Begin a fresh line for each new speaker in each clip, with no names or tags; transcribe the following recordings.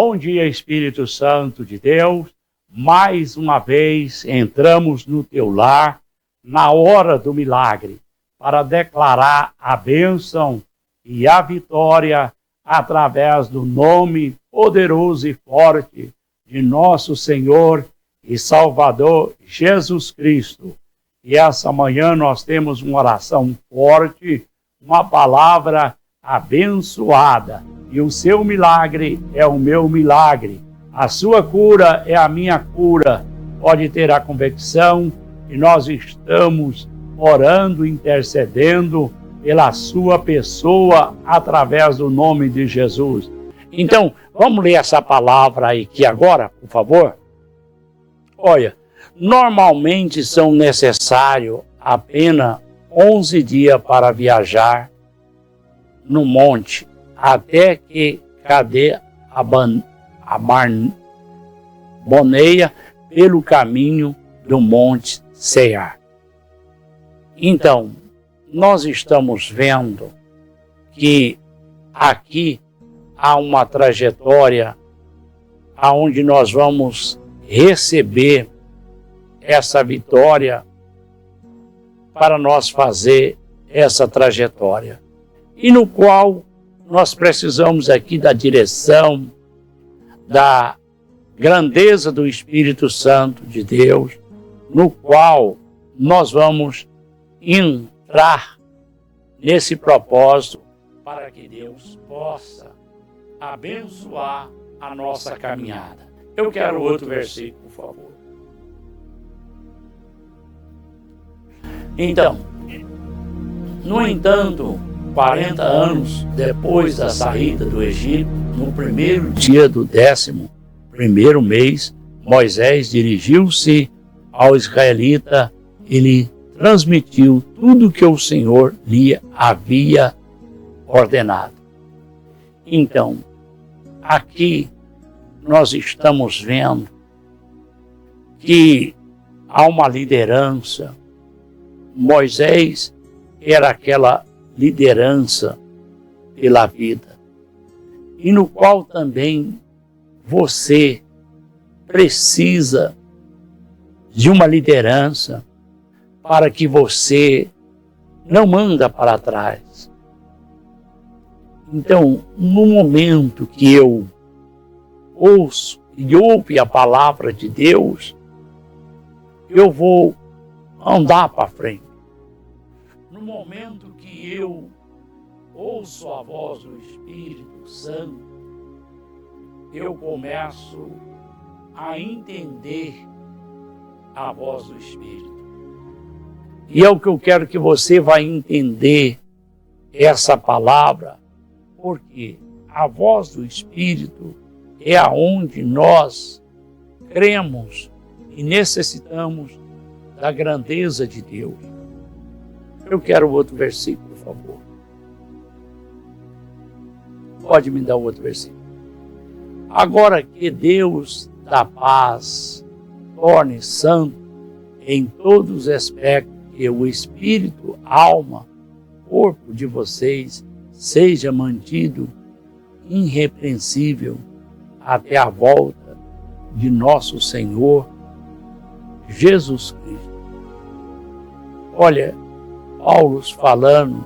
Bom dia, Espírito Santo de Deus. Mais uma vez entramos no teu lar, na hora do milagre, para declarar a bênção e a vitória através do nome poderoso e forte de nosso Senhor e Salvador Jesus Cristo. E essa manhã nós temos uma oração forte, uma palavra abençoada. E o seu milagre é o meu milagre. A sua cura é a minha cura. Pode ter a convicção que nós estamos orando, intercedendo pela sua pessoa através do nome de Jesus. Então, vamos ler essa palavra aqui agora, por favor? Olha, normalmente são necessários apenas 11 dias para viajar no monte, até que Cade Barneia pelo caminho do Monte Seir. Então, nós estamos vendo que aqui há uma trajetória aonde nós vamos receber essa vitória para nós fazer essa trajetória. E no qual nós precisamos aqui da direção, da grandeza do Espírito Santo de Deus, no qual nós vamos entrar nesse propósito para que Deus possa abençoar a nossa caminhada. Eu quero outro versículo, por favor. Então, no entanto, 40 anos depois da saída do Egito, no primeiro dia do 11º mês, Moisés dirigiu-se ao israelita e lhe transmitiu tudo que o Senhor lhe havia ordenado. Então, aqui nós estamos vendo que há uma liderança. Moisés era aquela liderança pela vida, e no qual também você precisa de uma liderança para que você não anda para trás. Então, no momento que eu ouço e ouve a palavra de Deus, eu vou andar para frente. No momento que eu ouço a voz do Espírito Santo, eu começo a entender a voz do Espírito. E é o que eu quero que você vá entender essa palavra, porque a voz do Espírito é aonde nós cremos e necessitamos da grandeza de Deus. Eu quero outro versículo, por favor. Pode me dar outro versículo. Agora que Deus da paz torne santo em todos os aspectos, que o espírito, alma, corpo de vocês seja mantido irrepreensível até a volta de nosso Senhor Jesus Cristo. Olha, Paulo falando,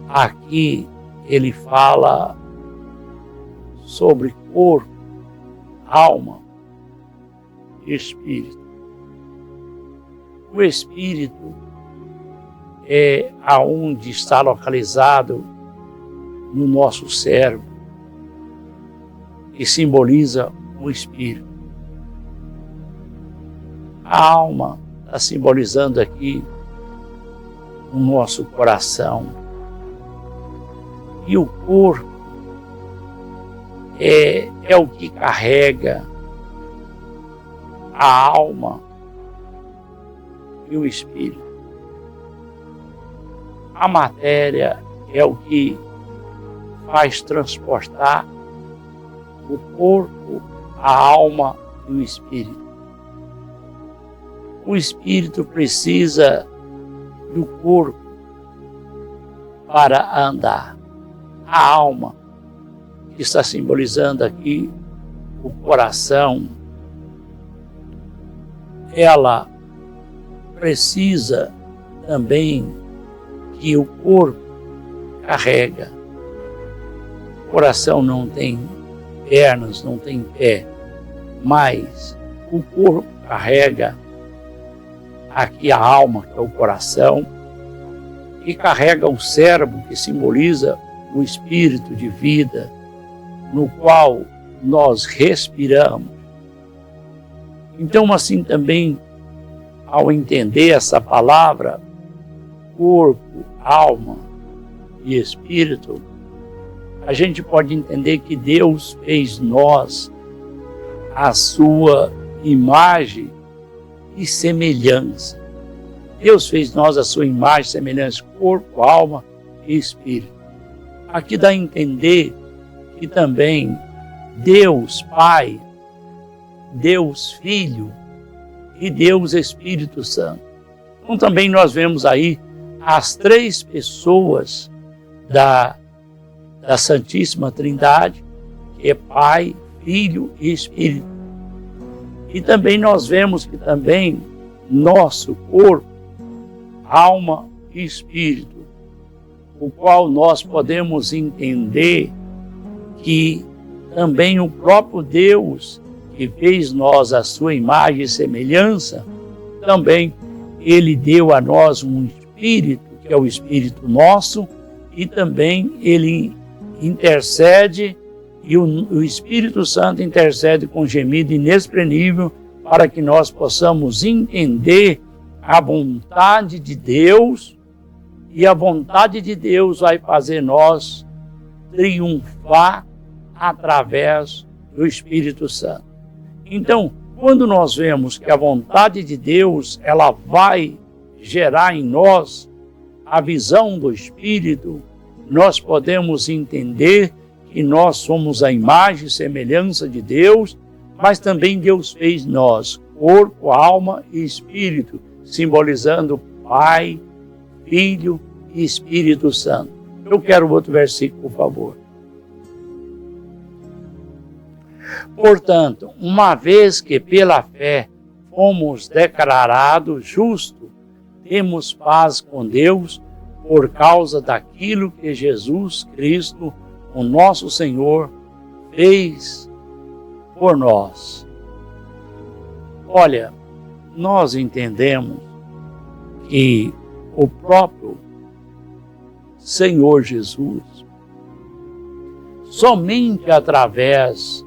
aqui ele fala sobre corpo, alma e espírito. O espírito é aonde está localizado no nosso cérebro, que simboliza o espírito. A alma está simbolizando aqui o nosso coração. E o corpo é o que carrega a alma e o espírito. A matéria é o que faz transportar o corpo, a alma e o espírito. O espírito precisa do corpo para andar. A alma que está simbolizando aqui o coração, ela precisa também que o corpo carrega. O coração não tem pernas, não tem pé, mas o corpo carrega aqui a alma, que é o coração, e carrega o cérebro, que simboliza o espírito de vida, no qual nós respiramos. Então, assim também, ao entender essa palavra, corpo, alma e espírito, a gente pode entender que Deus fez nós a sua imagem e semelhança. Deus fez nós a sua imagem e semelhança, corpo, alma e espírito. Aqui dá a entender que também Deus Pai, Deus Filho e Deus Espírito Santo. Então também nós vemos aí as três pessoas da Santíssima Trindade, que é Pai, Filho e Espírito. E também nós vemos que também nosso corpo, alma e espírito, o qual nós podemos entender que também o próprio Deus, que fez nós a sua imagem e semelhança, também Ele deu a nós um espírito, que é o espírito nosso, e também Ele intercede, e o Espírito Santo intercede com gemido inexprimível para que nós possamos entender a vontade de Deus, e a vontade de Deus vai fazer nós triunfar através do Espírito Santo. Então, quando nós vemos que a vontade de Deus, ela vai gerar em nós a visão do Espírito, nós podemos entender que nós somos a imagem e semelhança de Deus, mas também Deus fez nós, corpo, alma e espírito, simbolizando Pai, Filho e Espírito Santo. Eu quero outro versículo, por favor. Portanto, uma vez que pela fé fomos declarados justos, temos paz com Deus por causa daquilo que Jesus Cristo, o nosso Senhor, fez por nós. Olha, nós entendemos que o próprio Senhor Jesus, somente através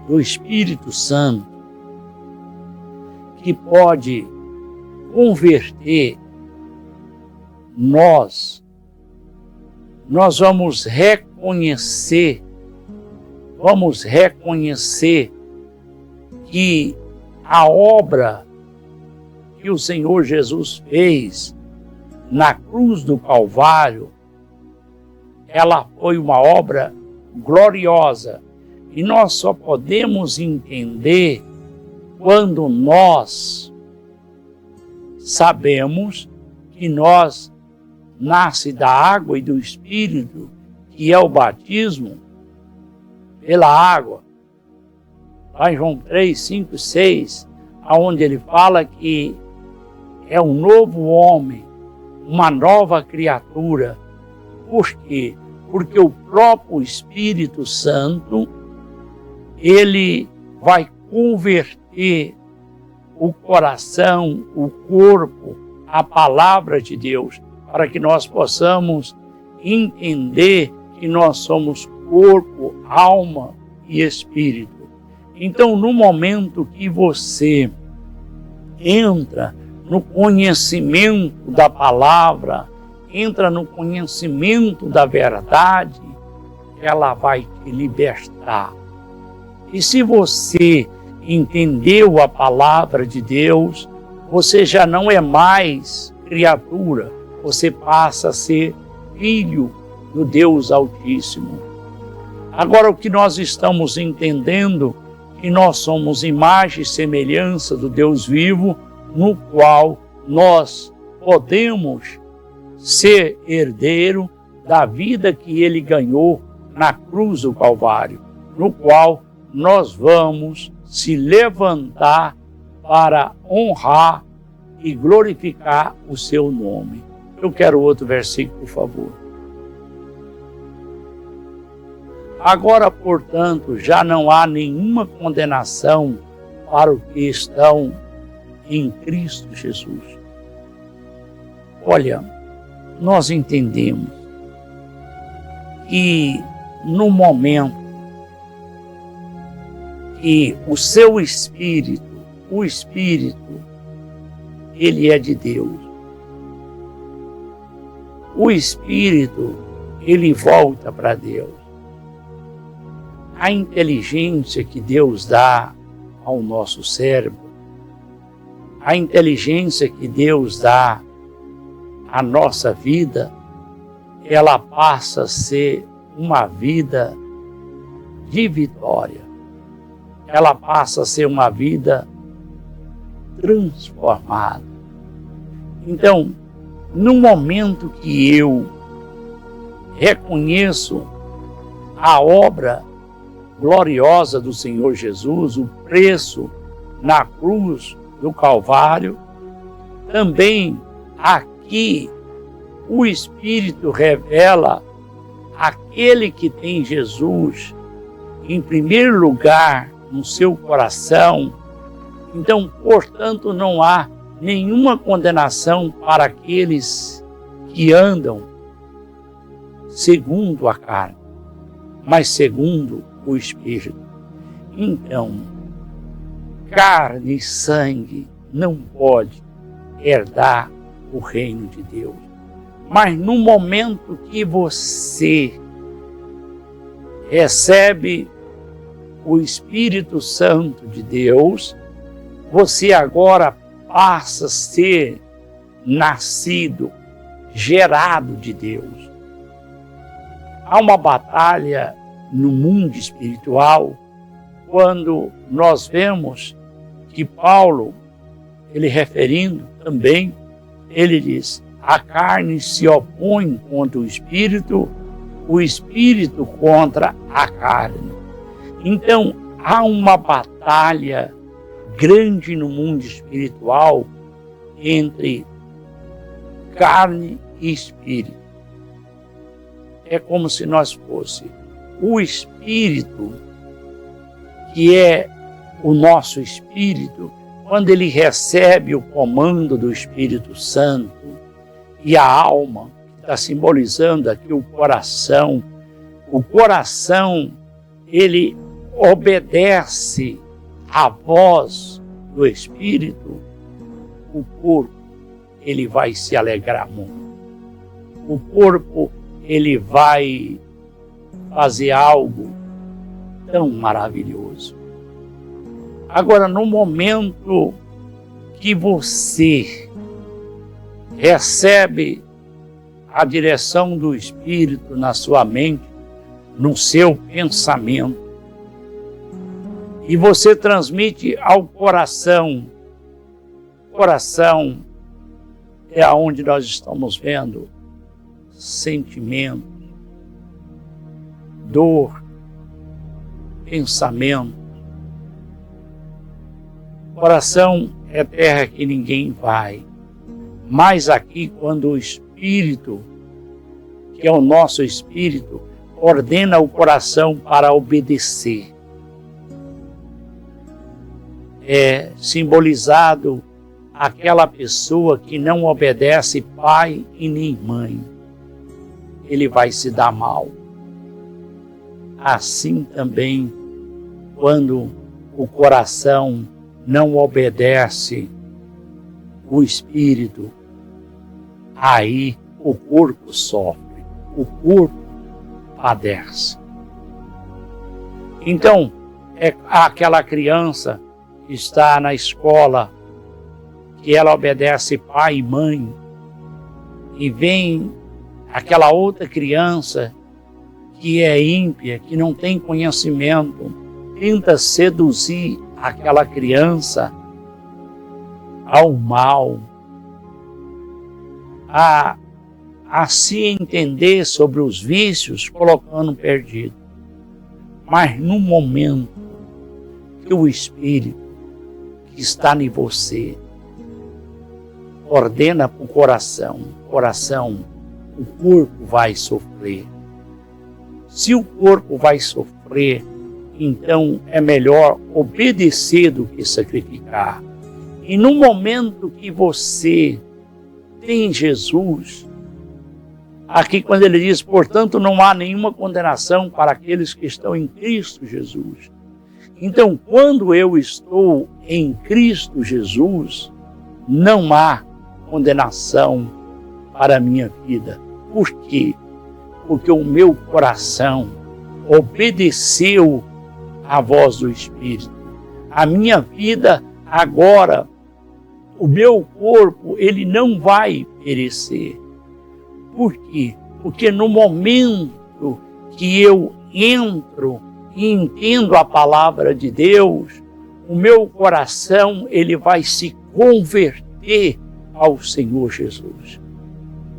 do Espírito Santo, que pode converter nós vamos reconhecer que a obra que o Senhor Jesus fez na cruz do Calvário, ela foi uma obra gloriosa, e nós só podemos entender quando nós sabemos que nós nasce da água e do Espírito, que é o batismo pela água. Lá em João 3, 5 e 6, onde ele fala que é um novo homem, uma nova criatura. Por quê? Porque o próprio Espírito Santo, ele vai converter o coração, o corpo, a palavra de Deus, para que nós possamos entender que nós somos corpo, alma e espírito. Então, no momento que você entra no conhecimento da palavra, entra no conhecimento da verdade, ela vai te libertar. E se você entendeu a palavra de Deus, você já não é mais criatura, você passa a ser filho do Deus Altíssimo. Agora, o que nós estamos entendendo, que nós somos imagem e semelhança do Deus vivo, no qual nós podemos ser herdeiro da vida que Ele ganhou na cruz do Calvário, no qual nós vamos se levantar para honrar e glorificar o seu nome. Eu quero outro versículo, por favor. Agora, portanto, já não há nenhuma condenação para os que estão em Cristo Jesus. Olha, nós entendemos que no momento que o seu espírito, o Espírito, ele é de Deus. O Espírito, ele volta para Deus. A inteligência que Deus dá ao nosso cérebro, a inteligência que Deus dá à nossa vida, ela passa a ser uma vida de vitória. Ela passa a ser uma vida transformada. Então, no momento que eu reconheço a obra gloriosa do Senhor Jesus, o preço na cruz do Calvário, também aqui o Espírito revela aquele que tem Jesus em primeiro lugar no seu coração. Então, portanto, não há nenhuma condenação para aqueles que andam segundo a carne, mas segundo o Espírito. Então, carne e sangue não pode herdar o reino de Deus. Mas no momento que você recebe o Espírito Santo de Deus, você agora passa a ser nascido, gerado de Deus. Há uma batalha no mundo espiritual quando nós vemos que Paulo, ele referindo também, ele diz: a carne se opõe contra o Espírito contra a carne. Então, há uma batalha grande no mundo espiritual entre carne e espírito. É como se nós fosse o Espírito, que é o nosso espírito, quando ele recebe o comando do Espírito Santo, e a alma, que está simbolizando aqui o coração, ele obedece à voz do Espírito, o corpo, ele vai se alegrar muito. O corpo, ele vai fazer algo tão maravilhoso. Agora, no momento que você recebe a direção do Espírito na sua mente, no seu pensamento, e você transmite ao coração, o coração é onde nós estamos vendo sentimento, dor, pensamento. Coração é terra que ninguém vai. Mas aqui, quando o Espírito, que é o nosso Espírito, ordena o coração para obedecer, é simbolizado aquela pessoa que não obedece pai e nem mãe. Ele vai se dar mal. Assim também, quando o coração não obedece o Espírito, aí o corpo sofre, o corpo padece. Então, é aquela criança que está na escola, que ela obedece pai e mãe, e vem aquela outra criança que é ímpia, que não tem conhecimento, tenta seduzir aquela criança ao mal, a a se entender sobre os vícios, colocando perdido. Mas no momento que o Espírito que está em você ordena para o coração, o corpo vai sofrer. Se o corpo vai sofrer, então é melhor obedecer do que sacrificar. E no momento que você tem Jesus, aqui quando ele diz, portanto, não há nenhuma condenação para aqueles que estão em Cristo Jesus. Então, quando eu estou em Cristo Jesus, não há condenação para a minha vida. Por quê? Porque o meu coração obedeceu à voz do Espírito. A minha vida agora, o meu corpo, ele não vai perecer. Por quê? Porque no momento que eu entro e entendo a palavra de Deus, o meu coração, ele vai se converter ao Senhor Jesus.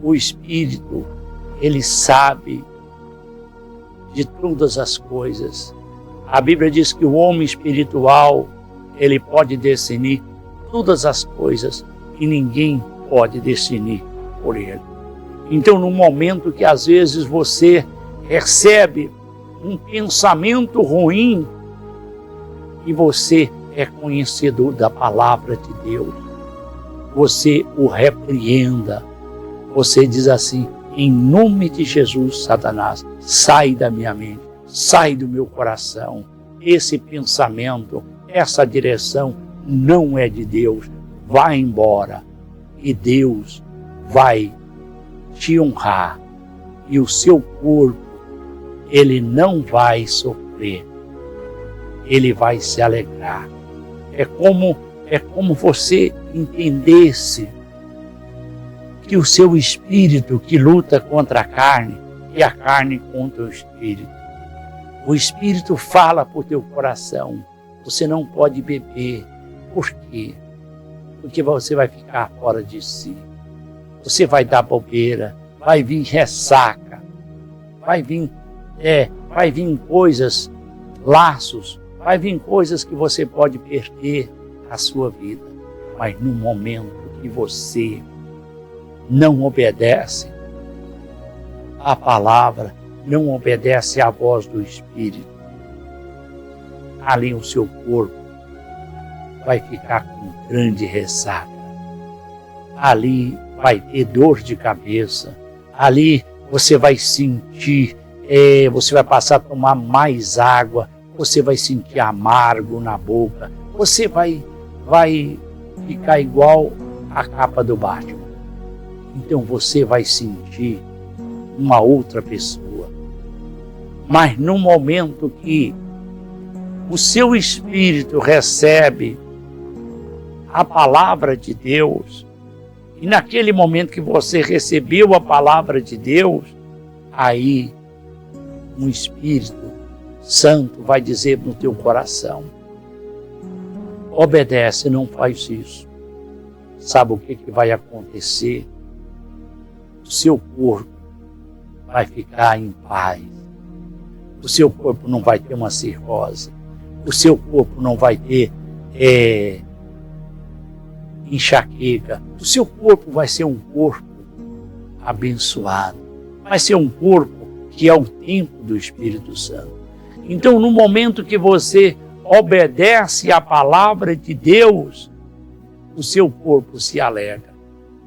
O Espírito, ele sabe de todas as coisas. A Bíblia diz que o homem espiritual, ele pode discernir todas as coisas e ninguém pode discernir por ele. Então, no momento que às vezes você recebe um pensamento ruim e você é conhecedor da palavra de Deus, você o repreenda. Você diz assim, em nome de Jesus, Satanás, sai da minha mente, sai do meu coração. Esse pensamento, essa direção não é de Deus. Vai embora e Deus vai te honrar. E o seu corpo, ele não vai sofrer. Ele vai se alegrar. É como você entendesse que o seu espírito que luta contra a carne e a carne contra o espírito. O espírito fala para o teu coração, você não pode beber. Por quê? Porque você vai ficar fora de si. Você vai dar bobeira, vai vir ressaca, vai vir coisas, laços, vai vir coisas que você pode perder a sua vida. Mas no momento que você não obedece à palavra, não obedece à voz do Espírito, ali o seu corpo vai ficar com grande ressaca. Ali vai ter dor de cabeça. Ali você vai sentir, você vai passar a tomar mais água, você vai sentir amargo na boca, você vai ficar igual a capa do Batman. Então você vai sentir uma outra pessoa. Mas no momento que o seu espírito recebe a palavra de Deus, e naquele momento que você recebeu a palavra de Deus, aí um Espírito Santo vai dizer no teu coração, obedece, não faz isso. Sabe o que vai acontecer? O seu corpo vai ficar em paz. O seu corpo não vai ter uma cirrose. O seu corpo não vai ter enxaqueca. O seu corpo vai ser um corpo abençoado. Vai ser um corpo que é o templo do Espírito Santo. Então, no momento que você obedece à palavra de Deus, o seu corpo se alegra.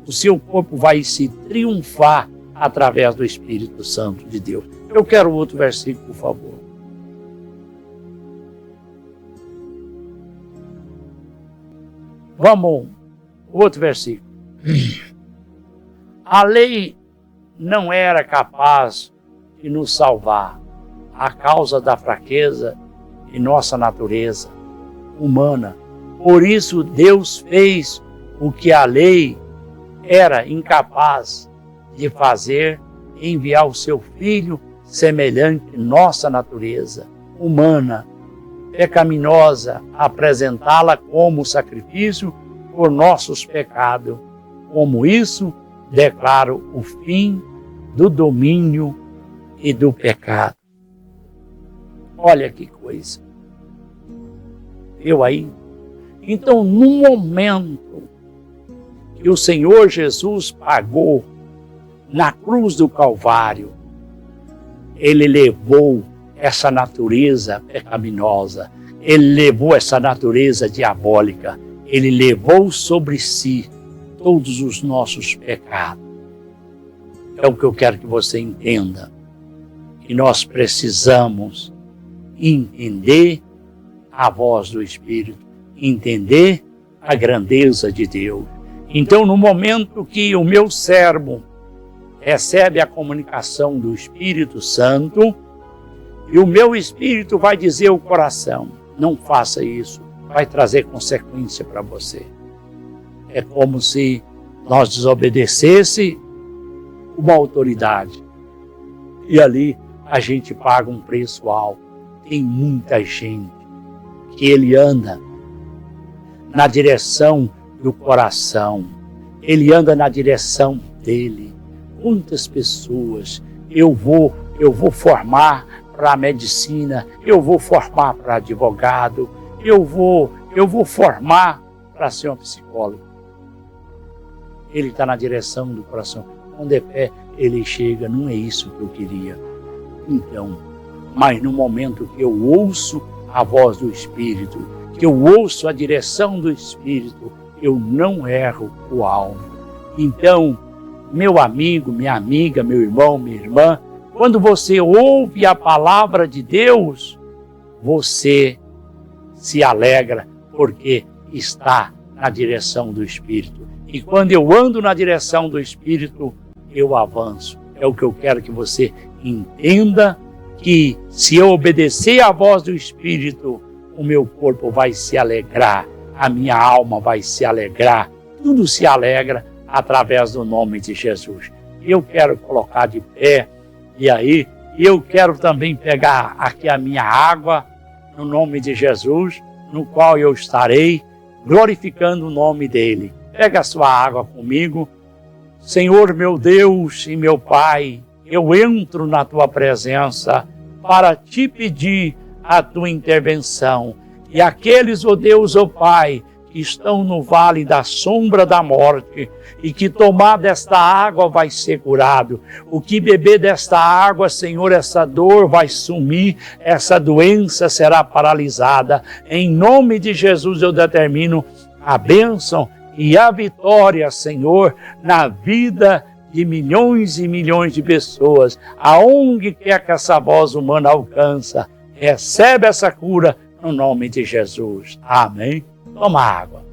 O seu corpo vai se triunfar através do Espírito Santo de Deus. Eu quero outro versículo, por favor. Vamos, outro versículo. A lei não era capaz de nos salvar a causa da fraqueza de nossa natureza humana. Por isso Deus fez o que a lei era incapaz de fazer, enviar o seu Filho semelhante à nossa natureza humana, pecaminosa, apresentá-la como sacrifício por nossos pecados. Como isso, declaro o fim do domínio e do pecado. Olha que coisa. Eu aí. Então, no momento que o Senhor Jesus pagou na cruz do Calvário, Ele levou essa natureza pecaminosa, Ele levou essa natureza diabólica, Ele levou sobre si todos os nossos pecados. É o que eu quero que você entenda, que nós precisamos entender a voz do Espírito, entender a grandeza de Deus. Então, no momento que o meu cérebro recebe a comunicação do Espírito Santo, e o meu espírito vai dizer ao coração, não faça isso, vai trazer consequência para você. É como se nós desobedecesse uma autoridade. E ali a gente paga um preço alto. Tem muita gente que ele anda na direção do coração. Ele anda na direção dele. Quantas pessoas eu vou formar para a medicina, eu vou formar para advogado, eu vou formar para ser um psicólogo. Ele está na direção do coração. Quando é fé, ele chega, não é isso que eu queria. Então, mas no momento que eu ouço a voz do Espírito, que eu ouço a direção do Espírito, eu não erro o alvo. Então, meu amigo, minha amiga, meu irmão, minha irmã, quando você ouve a palavra de Deus, você se alegra porque está na direção do Espírito. E quando eu ando na direção do Espírito, eu avanço. É o que eu quero que você entenda, que se eu obedecer à voz do Espírito, o meu corpo vai se alegrar, a minha alma vai se alegrar, tudo se alegra através do nome de Jesus. Eu quero colocar de pé, e aí eu quero também pegar aqui a minha água, no nome de Jesus, no qual eu estarei glorificando o nome dele. Pega a sua água comigo. Senhor meu Deus e meu Pai, eu entro na tua presença para te pedir a tua intervenção. E aqueles, ó Deus, ó Pai, que estão no vale da sombra da morte e que tomar desta água vai ser curado. O que beber desta água, Senhor, essa dor vai sumir, essa doença será paralisada. Em nome de Jesus eu determino a bênção e a vitória, Senhor, na vida de milhões e milhões de pessoas. Aonde quer que essa voz humana alcança, recebe essa cura no nome de Jesus. Amém. Toma água.